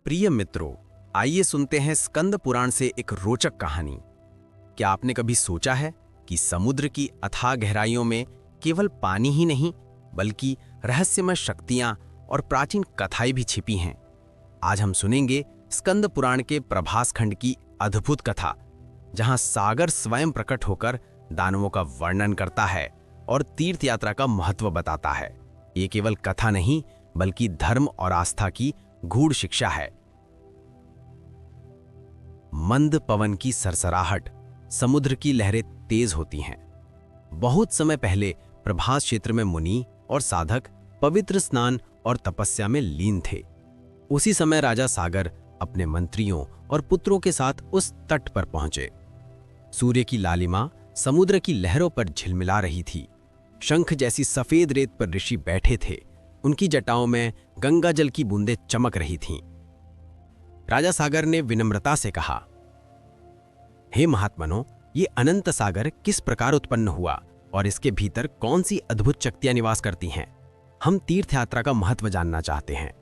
प्रिय मित्रों, आइए सुनते हैं स्कंद पुराण से एक रोचक कहानी। क्या आपने कभी सोचा है कि समुद्र की अथाह गहराइयों में केवल पानी ही नहीं बल्कि रहस्यमय शक्तियां और प्राचीन कथाएं भी छिपी हैं। आज हम सुनेंगे स्कंद पुराण के प्रभास खंड की अद्भुत कथा, जहां सागर स्वयं प्रकट होकर दानवों का वर्णन करता है और तीर्थ यात्रा का महत्व बताता है। ये केवल कथा नहीं बल्कि धर्म और आस्था की गूढ़ शिक्षा है। मंद पवन की सरसराहट, समुद्र की लहरें तेज होती हैं। बहुत समय पहले प्रभास क्षेत्र में मुनि और साधक पवित्र स्नान और तपस्या में लीन थे। उसी समय राजा सागर अपने मंत्रियों और पुत्रों के साथ उस तट पर पहुंचे। सूर्य की लालिमा समुद्र की लहरों पर झिलमिला रही थी। शंख जैसी सफेद रेत पर ऋषि बैठे थे। उनकी जटाओं में गंगा जल की बूंदें चमक रही थीं। राजा सागर ने विनम्रता से कहा, हे महात्मनों, ये अनंत सागर किस प्रकार उत्पन्न हुआ और इसके भीतर कौन सी अद्भुत शक्तियां निवास करती हैं? हम तीर्थ यात्रा का महत्व जानना चाहते हैं।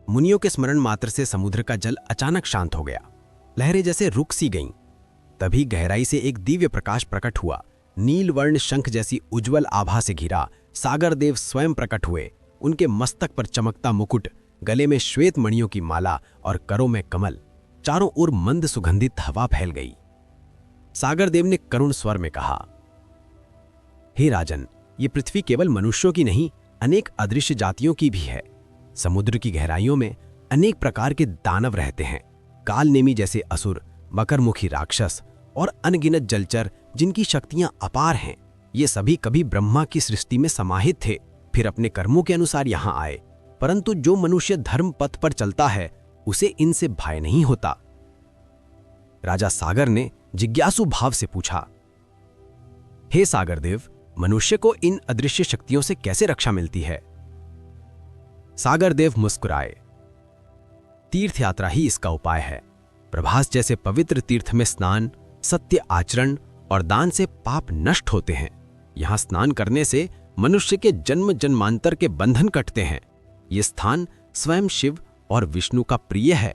मुनियों के स्मरण मात्र से समुद्र का जल अचानक शांत हो गया। लहरें जैसे रुक सी गईं। तभी गहराई से एक दिव्य प्रकाश प्रकट हुआ। नीलवर्ण शंख जैसी उज्जवल आभा से घिरा सागर देव स्वयं प्रकट हुए। उनके मस्तक पर चमकता मुकुट, गले में श्वेत मणियों की माला और करों में कमल। चारों ओर मंद सुगंधित हवा फैल गई। सागर देव ने करुण स्वर में कहा, हे राजन, ये पृथ्वी केवल मनुष्यों की नहीं, अनेक अदृश्य जातियों की भी है। समुद्र की गहराइयों में अनेक प्रकार के दानव रहते हैं। कालनेमी जैसे असुर, मकरमुखी राक्षस और अनगिनत जलचर जिनकी शक्तियां अपार हैं। ये सभी कभी ब्रह्मा की सृष्टि में समाहित थे, फिर अपने कर्मों के अनुसार यहां आए। परंतु जो मनुष्य धर्म पथ पर चलता है उसे इनसे भय नहीं होता। राजा सागर ने जिज्ञासु भाव से पूछा, हे सागर देव, मनुष्य को इन अदृश्य शक्तियों से कैसे रक्षा मिलती है? सागर देव मुस्कुराए, तीर्थ यात्रा ही इसका उपाय है। प्रभास जैसे पवित्र तीर्थ में स्नान, सत्य आचरण और दान से पाप नष्ट होते हैं। यहां स्नान करने से मनुष्य के जन्म जन्मांतर के बंधन कटते हैं। ये स्थान स्वयं शिव और विष्णु का प्रिय है।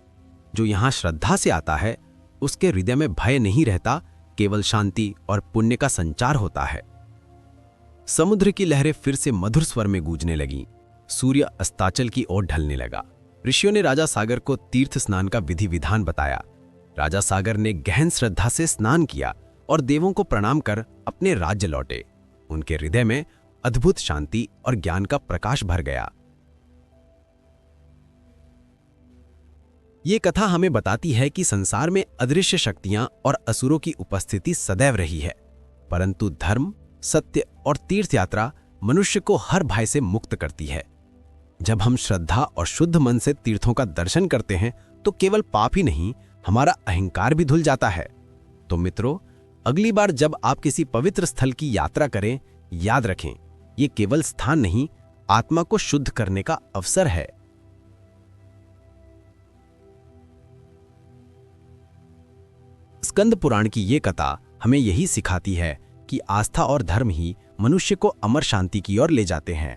जो यहां श्रद्धा से आता है उसके हृदय में भय नहीं रहता, केवल शांति और पुण्य का संचार होता है। समुद्र की लहरें फिर से मधुर स्वर में गूंजने लगीं। सूर्य अस्ताचल की ओर ढलने लगा। ऋषियों ने राजा सागर को तीर्थ स्नान का विधि विधान बताया। राजा सागर ने गहन श्रद्धा से स्नान किया और देवों को प्रणाम कर अपने राज्य लौटे। उनके हृदय में अद्भुत शांति और ज्ञान का प्रकाश भर गया। ये कथा हमें बताती है कि संसार में अदृश्य शक्तियां और असुरों की उपस्थिति सदैव रही है, परंतु धर्म, सत्य और तीर्थ यात्रा मनुष्य को हर भय से मुक्त करती है। जब हम श्रद्धा और शुद्ध मन से तीर्थों का दर्शन करते हैं तो केवल पाप ही नहीं, हमारा अहंकार भी धुल जाता है। तो मित्रों, अगली बार जब आप किसी पवित्र स्थल की यात्रा करें, याद रखें, ये केवल स्थान नहीं, आत्मा को शुद्ध करने का अवसर है। स्कंद पुराण की ये कथा हमें यही सिखाती है कि आस्था और धर्म ही मनुष्य को अमर शांति की ओर ले जाते हैं।